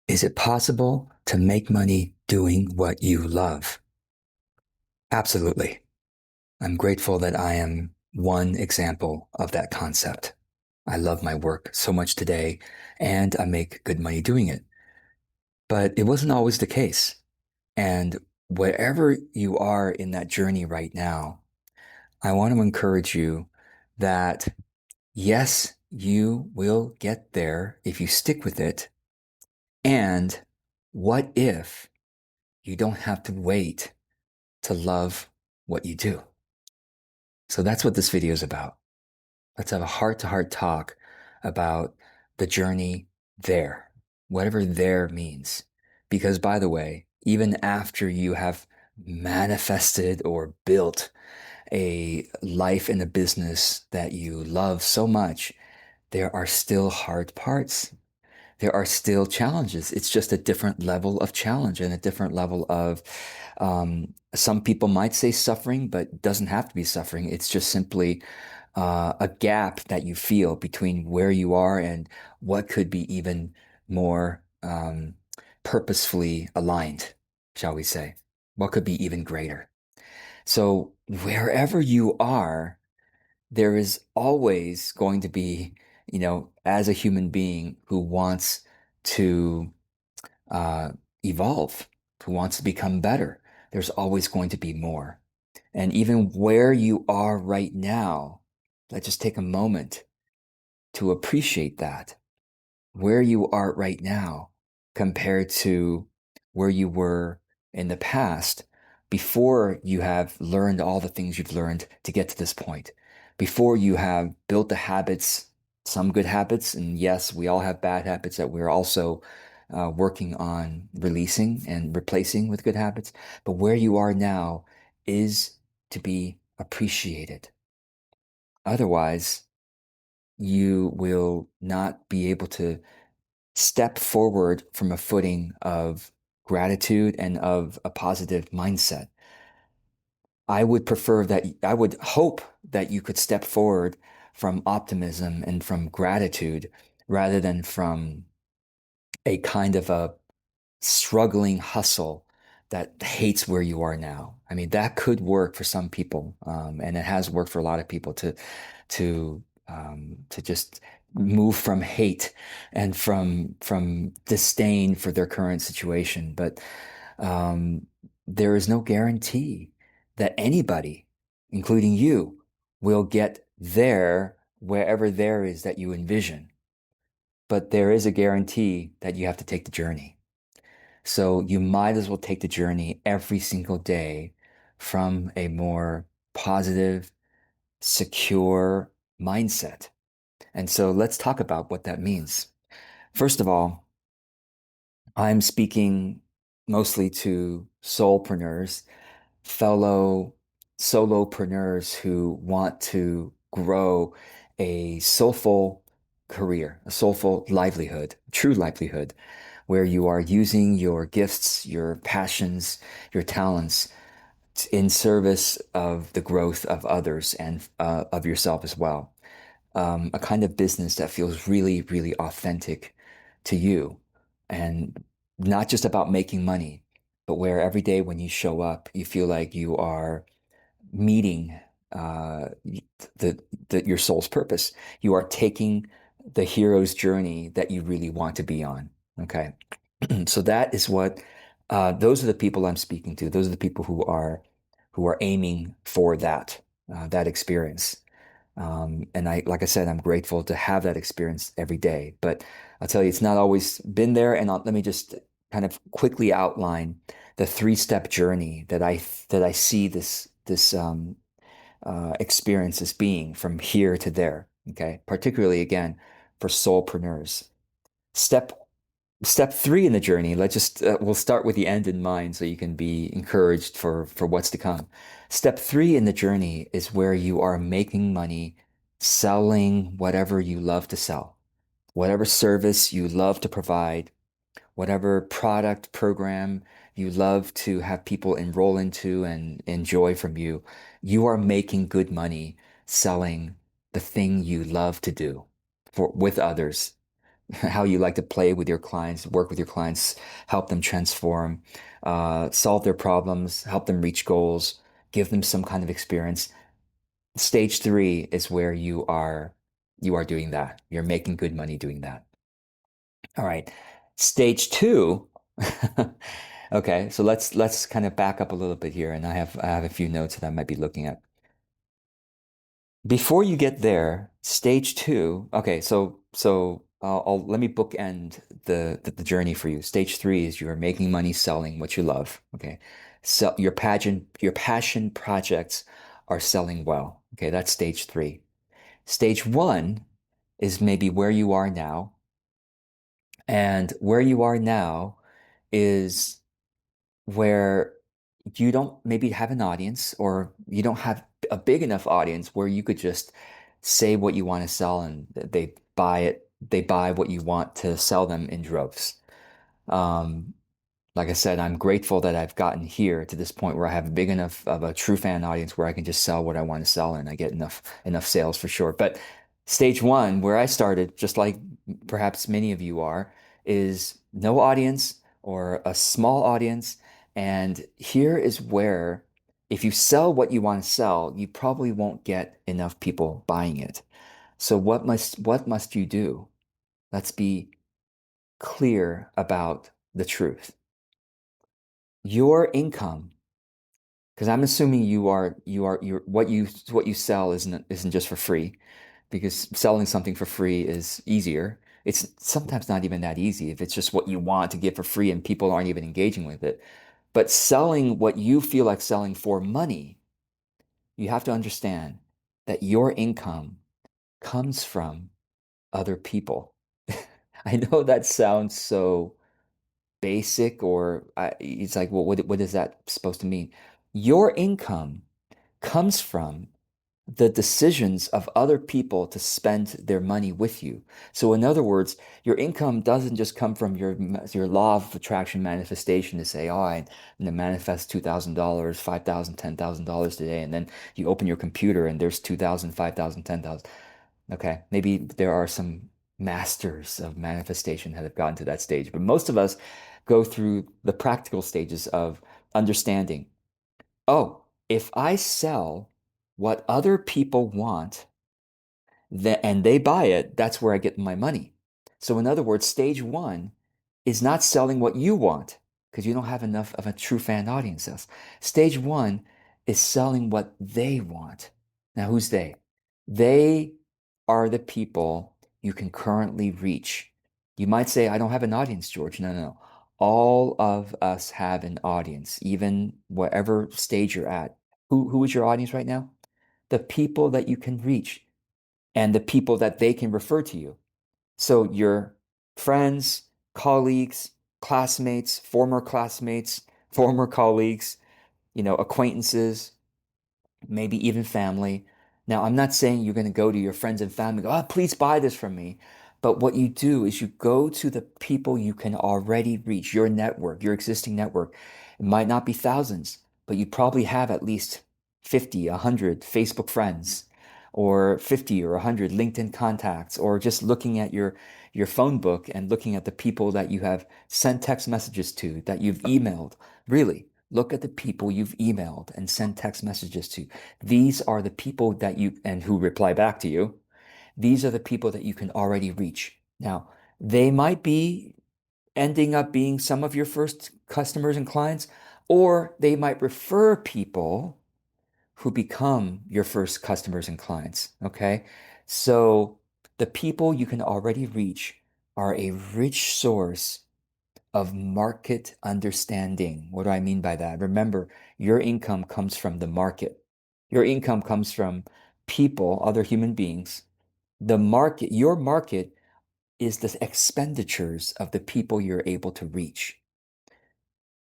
Is it possible to make money doing what you love? Absolutely. I'm grateful that I am one example of that concept. I love my work so much today, and I make good money doing it. But it wasn't always the case. And wherever you are in that journey right now, I want to encourage you that yes, you will get there if you stick with it. And what if you don't have to wait to love what you do? So that's what this video is about. Let's have a heart to heart talk about the journey there, whatever there means. Because, by the way, even after you have manifested or built a life and a business that you love so much, there are still hard parts. There are still challenges. It's just a different level of challenge and a different level of, some people might say suffering, but it doesn't have to be suffering. It's just simply a gap that you feel between where you are and what could be even more purposefully aligned, shall we say? What could be even greater? So, wherever you are, there is always going to be, as a human being who wants to uh, evolve, who wants to become better, there's always going to be more. And even where you are right now, let's just take a moment to appreciate that. Where you are right now compared to where you were in the past before you have learned all the things you've learned to get to this point, before you have built the habits, some good habits, and yes, we all have bad habits that we're also working on releasing and replacing with good habits. But where you are now is to be appreciated. Otherwise, you will not be able to step forward from a footing of gratitude and of a positive mindset. I would hope that you could step forward from optimism and from gratitude rather than from a kind of a struggling hustle that hates where you are now. I mean, that could work for some people, and it has worked for a lot of people to just move from hate and from disdain for their current situation. But um, there is no guarantee that anybody, including you, will get there wherever there is that you envision. But there is a guarantee that you have to take the journey. So you might as well take the journey every single day from a more positive, secure mindset. And so let's talk about what that means. First of all, I'm speaking mostly to soulpreneurs, fellow solopreneurs who want to grow a soulful career, a soulful livelihood, true livelihood, where you are using your gifts, your passions, your talents in service of the growth of others and of yourself as well. A kind of business that feels really, really authentic to you and not just about making money, but where every day when you show up, you feel like you are meeting uh, the, your soul's purpose. You are taking the hero's journey that you really want to be on. Okay. So that is what those are the people I'm speaking to. Those are the people who are aiming for that experience. And like I said, I'm grateful to have that experience every day. But I'll tell you, it's not always been there. And let me just kind of quickly outline the three-step journey that I see this experience as being from here to there. Okay, particularly again for soulpreneurs. Step Step three in the journey, let's just we'll start with the end in mind so you can be encouraged for what's to come. Step three in the journey is where you are making money selling whatever you love to sell, whatever service you love to provide, whatever product program you love to have people enroll into and enjoy from you. You are making good money selling the thing you love to do for with others how you like to play with your clients, work with your clients, help them transform, solve their problems, help them reach goals, give them some kind of experience. Stage three is where you are doing that. You're making good money doing that. All right. Stage two. Okay, so let's kind of back up a little bit here, and I have a few notes that I might be looking at. Before you get there, stage two. Okay, so let me bookend the journey for you. Stage three is you're making money selling what you love. Okay, so your passion projects are selling well. Okay, that's stage three. Stage one is maybe where you are now, and where you are now is where you don't maybe have an audience, or you don't have a big enough audience where you could just say what you want to sell and they buy it. They buy what you want to sell them in droves. Um, like I said, I'm grateful that I've gotten here to this point where I have big enough of a true fan audience where I can just sell what I want to sell and I get enough sales for sure. But stage one, where I started, just like perhaps many of you are, is no audience or a small audience. And here is where, if you sell what you want to sell, you probably won't get enough people buying it. So what must you do? Let's be clear about the truth. Your income, because I'm assuming you're what you sell isn't just for free, because selling something for free is easier. It's sometimes not even that easy if it's just what you want to give for free and people aren't even engaging with it. But selling what you feel like selling for money, you have to understand that your income comes from other people. I know that sounds so basic, or it's like, well, what is that supposed to mean? Your income comes from the decisions of other people to spend their money with you. So in other words, your income doesn't just come from your law of attraction manifestation to say, oh, I'm going to manifest $2,000, 5,000, $10,000 today. And then you open your computer and there's 2,000, 5,000, 10,000. Okay, maybe there are some masters of manifestation that have gotten to that stage, but most of us go through the practical stages of understanding. Oh, if I sell what other people want, and they buy it, that's where I get my money. So, in other words, stage one is not selling what you want because you don't have enough of a true fan audience. Stage one is selling what they want. Now, who's they? They are the people you can currently reach. You might say, I don't have an audience, George. No, no, no. All of us have an audience, even whatever stage you're at. Who is your audience right now? The people that you can reach and the people that they can refer to you. So your friends, colleagues, classmates, former colleagues, acquaintances, maybe even family. Now, I'm not saying you're going to go to your friends and family, and go, oh, please buy this from me. But what you do is you go to the people you can already reach, your network, your existing network. It might not be thousands, but you probably have at least 50, 100 Facebook friends, or 50 or 100 LinkedIn contacts, or just looking at your phone book and looking at the people that you have sent text messages to, that you've emailed. Really, look at the people you've emailed and sent text messages to. These are the people that you, and who reply back to you. These are the people that you can already reach. Now, they might be ending up being some of your first customers and clients, or they might refer people who become your first customers and clients. Okay. So the people you can already reach are a rich source of market understanding. What do I mean by that? Remember, your income comes from the market. Your income comes from people, other human beings. Your market is the expenditures of the people you're able to reach.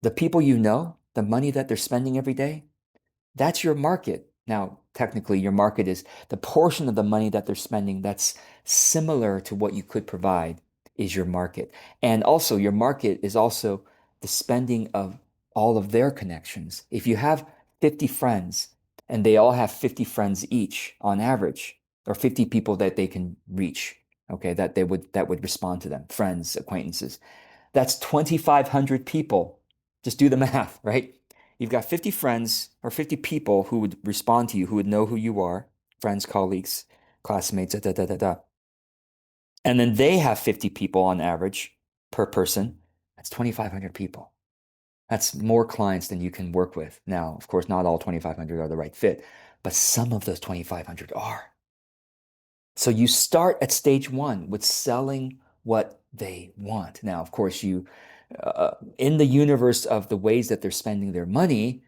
The people you know, the money that they're spending every day, that's your market. Now, technically, your market is the portion of the money that they're spending that's similar to what you could provide is your market. And also, your market is also the spending of all of their connections. If you have 50 friends and they all have 50 friends each on average, or 50 people that they can reach, okay, that would respond to them, friends, acquaintances. That's 2,500 people. Just do the math, right? You've got 50 friends or 50 people who would respond to you, who would know who you are, friends, colleagues, classmates, da, da, da, da, da. And then they have 50 people on average per person. That's 2,500 people. That's more clients than you can work with. Now, of course, not all 2,500 are the right fit, but some of those 2,500 are. So you start at stage one with selling what they want. Now, of course, in the universe of the ways that they're spending their money,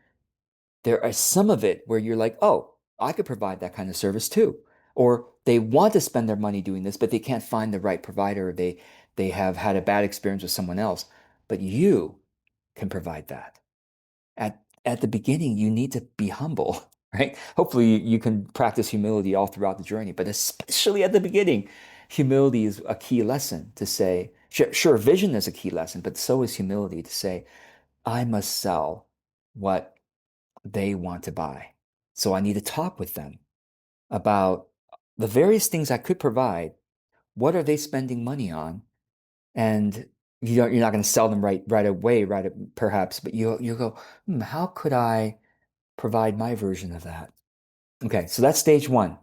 there are some of it where you're like, oh, I could provide that kind of service too. Or they want to spend their money doing this, but they can't find the right provider. They have had a bad experience with someone else, but you can provide that. At the beginning, you need to be humble, right? Hopefully, you can practice humility all throughout the journey, but especially at the beginning, humility is a key lesson to say, sure, vision is a key lesson, but so is humility to say, I must sell what they want to buy. So I need to talk with them about the various things I could provide. What are they spending money on? And you're not going to sell them right away, perhaps, but you go, how could I provide my version of that? Okay, so that's stage one,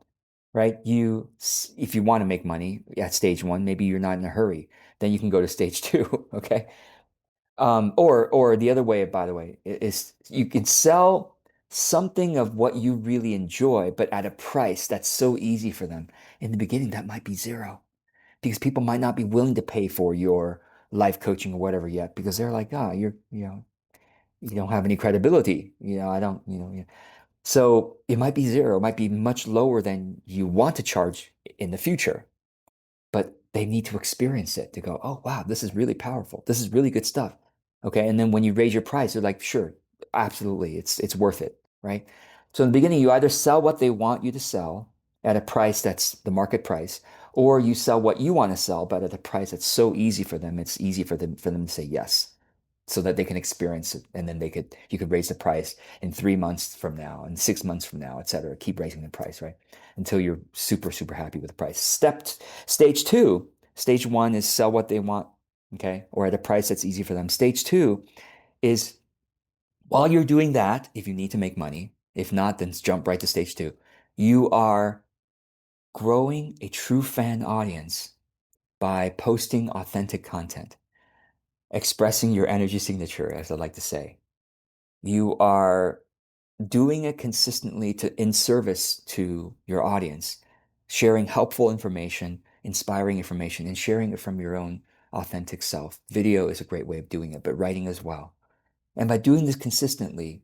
right? If you want to make money at stage one, maybe you're not in a hurry, then you can go to stage two, okay? Or the other way, by the way, is you can sell something of what you really enjoy, but at a price that's so easy for them. In the beginning, that might be zero because people might not be willing to pay for your life coaching or whatever yet because they're like, you don't have any credibility. I don't, So it might be zero, it might be much lower than you want to charge in the future, but they need to experience it to go, oh, wow, this is really powerful. This is really good stuff. Okay. And then when you raise your price, they're like, sure, absolutely. It's worth it. Right. So in the beginning, you either sell what they want you to sell at a price that's the market price, or you sell what you want to sell, but at a price that's so easy for them, it's easy for them to say yes so that they can experience it. And then you could raise the price in 3 months from now and 6 months from now, et cetera. Keep raising the price, right? Until you're super, super happy with the price. Stage two, stage one is sell what they want, okay? Or at a price that's easy for them. Stage two is while you're doing that, if you need to make money, if not, then jump right to stage two. You are growing a true fan audience by posting authentic content, expressing your energy signature, as I like to say. You are doing it consistently in service to your audience, sharing helpful information, inspiring information, and sharing it from your own authentic self. Video is a great way of doing it, but writing as well. And by doing this consistently,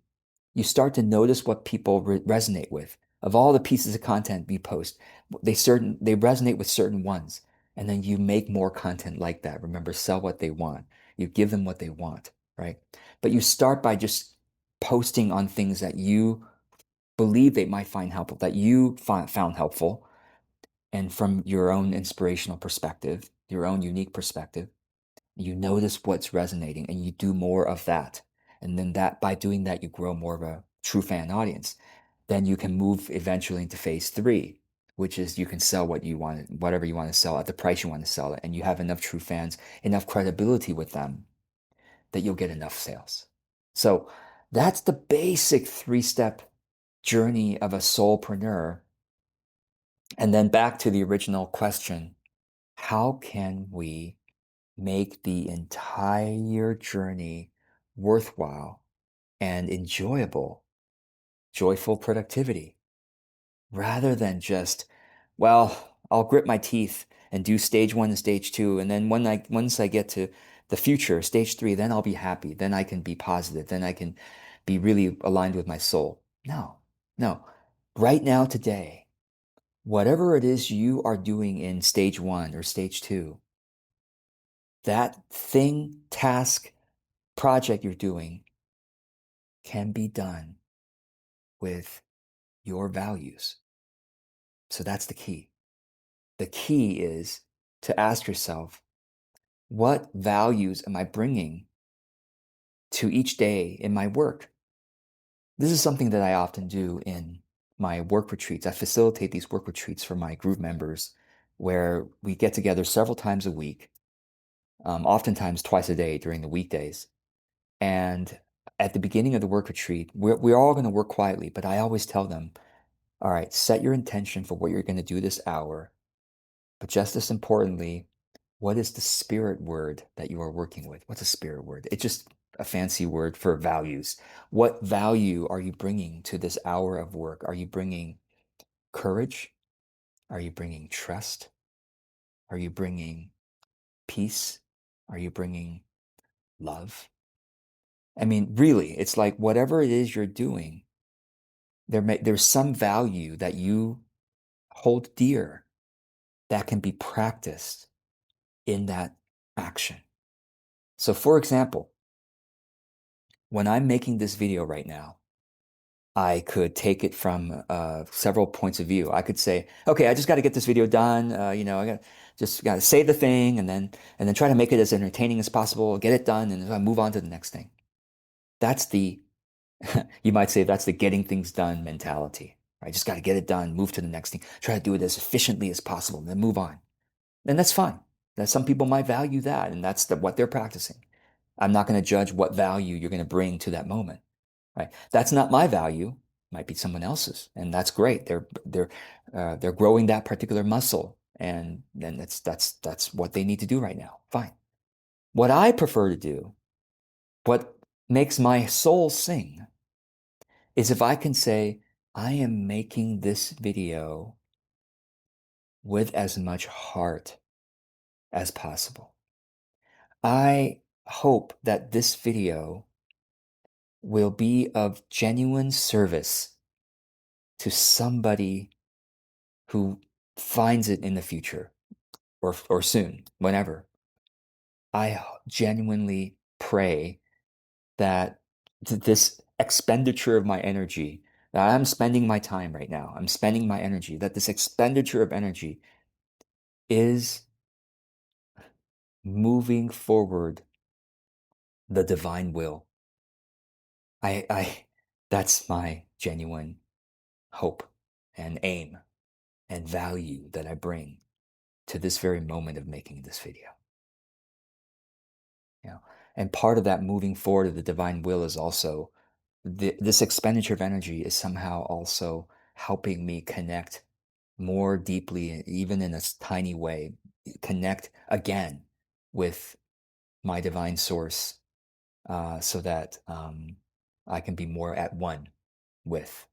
you start to notice what people resonate with. Of all the pieces of content you post, they resonate with certain ones. And then you make more content like that. Remember, sell what they want. You give them what they want, right? But you start by just posting on things that you believe they might find helpful, that you found helpful, and from your own inspirational perspective, your own unique perspective. You notice what's resonating and you do more of that. And then by doing that, you grow more of a true fan audience. Then you can move eventually into phase three, which is you can sell whatever you want to sell at the price you want to sell it. And you have enough true fans, enough credibility with them that you'll get enough sales. So that's the basic 3-step journey of a soulpreneur. And then back to the original question, how can we make the entire journey worthwhile and enjoyable, joyful productivity, rather than just, well, I'll grit my teeth and do stage one and stage two. And then once I get to the future, stage three, then I'll be happy. Then I can be positive. Then I can be really aligned with my soul. No, no. Right now, today, whatever it is you are doing in stage one or stage two, that thing, task, project you're doing can be done with your values. So that's the key. The key is to ask yourself, what values am I bringing to each day in my work? This is something that I often do in my work retreats. I facilitate these work retreats for my group members where we get together several times a week, oftentimes twice a day during the weekdays. And at the beginning of the work retreat, we're all going to work quietly, but I always tell them, all right, set your intention for what you're going to do this hour. But just as importantly, what is the spirit word that you are working with? What's a spirit word? It's just a fancy word for values. What value are you bringing to this hour of work? Are you bringing courage? Are you bringing trust? Are you bringing peace? Are you bringing love? I mean, really, it's like whatever it is you're doing, there's some value that you hold dear that can be practiced in that action. So, for example, when I'm making this video right now, I could take it from several points of view. I could say, okay, I just got to get this video done. I got to say the thing and then try to make it as entertaining as possible, get it done, and then I move on to the next thing. That's the you might say that's the getting things done mentality, right? Just got to get it done, move to the next thing, try to do it as efficiently as possible, and then move on. And that's fine. Now, some people might value that, and that's what they're practicing. I'm not going to judge what value you're going to bring to that moment, right? That's not my value. Might be someone else's, and that's great. They're growing that particular muscle, and then that's what they need to do right now. Fine. What I prefer to do, what makes my soul sing, is if I can say, I am making this video with as much heart as possible. I hope that this video will be of genuine service to somebody who finds it in the future or soon, whenever. I genuinely pray that this expenditure of my energy, that I'm spending my time right now, I'm spending my energy, that this expenditure of energy is moving forward the divine will. I that's my genuine hope and aim and value that I bring to this very moment of making this video. You know, and part of that moving forward of the divine will is also this expenditure of energy is somehow also helping me connect more deeply, even in a tiny way, connect again with my divine source, so that I can be more at one with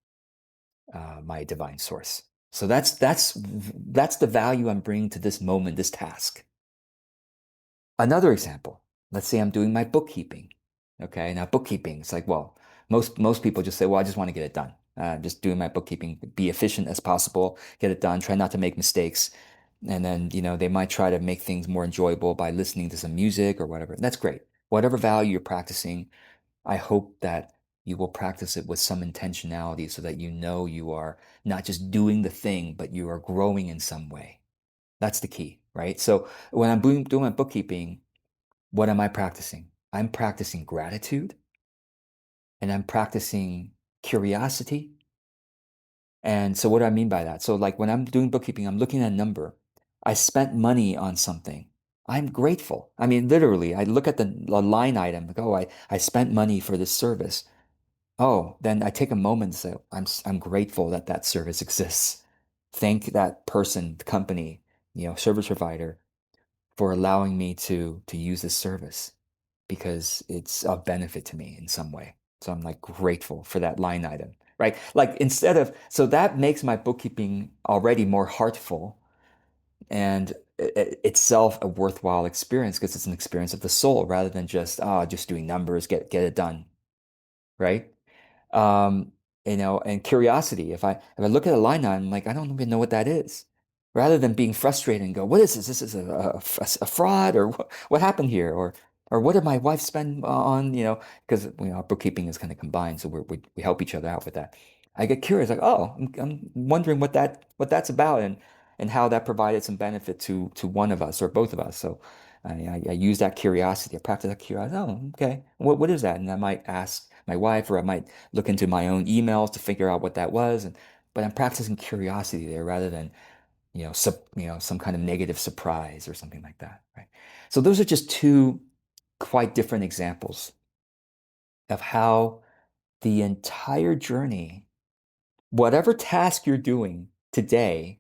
my divine source. So that's the value I'm bringing to this moment, this task. Another example, let's say I'm doing my bookkeeping. Okay, now bookkeeping, it's like, well, most people just say, well, I just want to get it done. Just doing my bookkeeping, be efficient as possible, get it done, try not to make mistakes. And then, they might try to make things more enjoyable by listening to some music or whatever. That's great. Whatever value you're practicing, I hope that you will practice it with some intentionality so that you are not just doing the thing, but you are growing in some way. That's the key, right? So when I'm doing my bookkeeping, what am I practicing? I'm practicing gratitude and I'm practicing curiosity. And so what do I mean by that? So like when I'm doing bookkeeping, I'm looking at a number. I spent money on something. I'm grateful. I mean, literally, I look at the line item, like, oh, I spent money for this service. Oh, then I take a moment to say, I'm grateful that that service exists. Thank that person, company, service provider for allowing me to use this service because it's of benefit to me in some way. So I'm like grateful for that line item, right? Like so that makes my bookkeeping already more heartful and itself a worthwhile experience because it's an experience of the soul rather than just doing numbers, get it done, right? um, and curiosity. If I look at a line item, I'm like, I don't even know what that is. Rather than being frustrated and go, what is this? This is a fraud, or what happened here, or what did my wife spend on? Because our bookkeeping is kind of combined, so we help each other out with that. I get curious, like, oh, I'm wondering what that's about, and how that provided some benefit to one of us or both of us. So I use that curiosity. I practice that curiosity. Oh, okay. What is that? And I might ask my wife, or I might look into my own emails to figure out what that was. But I'm practicing curiosity there rather than some kind of negative surprise or something like that, right? So those are just two quite different examples of how the entire journey, whatever task you're doing today,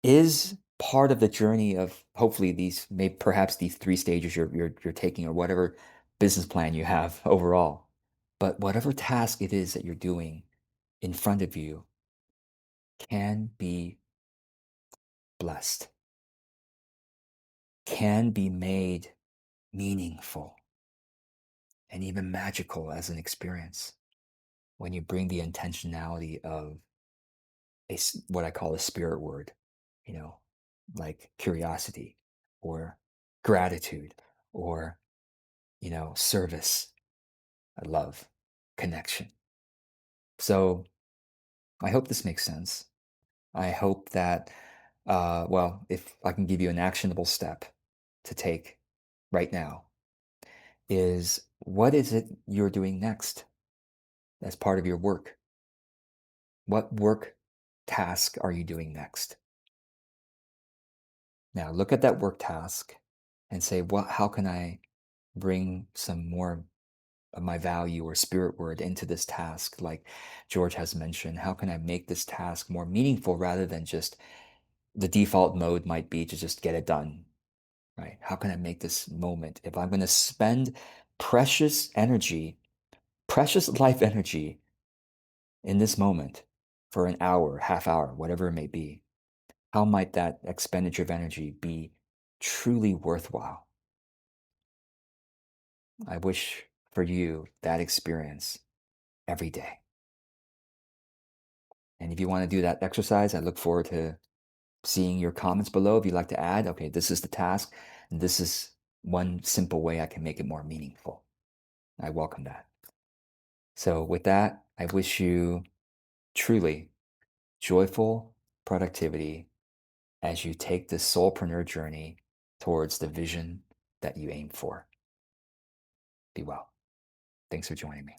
is part of the journey of hopefully these, maybe perhaps these three stages you're taking, or whatever business plan you have overall. But whatever task it is that you're doing in front of you can be blessed, can be made meaningful, and even magical as an experience when you bring the intentionality of what I call a spirit word, you know, like curiosity or gratitude or, service, love, connection. So I hope this makes sense. I hope that, well, if I can give you an actionable step to take right now, is what is it you're doing next as part of your work? What work task are you doing next? Now look at that work task and say, how can I bring some more of my value or spirit word into this task? Like George has mentioned, how can I make this task more meaningful rather than just the default mode might be to just get it done, right? How can I make this moment, if I'm going to spend precious energy, precious life energy in this moment for an hour, half hour, whatever it may be, how might that expenditure of energy be truly worthwhile? I wish for you that experience every day. And if you want to do that exercise, I look forward to seeing your comments below. If you'd like to add, okay, this is the task, and this is one simple way I can make it more meaningful. I welcome that. So, with that, I wish you truly joyful productivity as you take this soulpreneur journey towards the vision that you aim for. Be well. Thanks for joining me.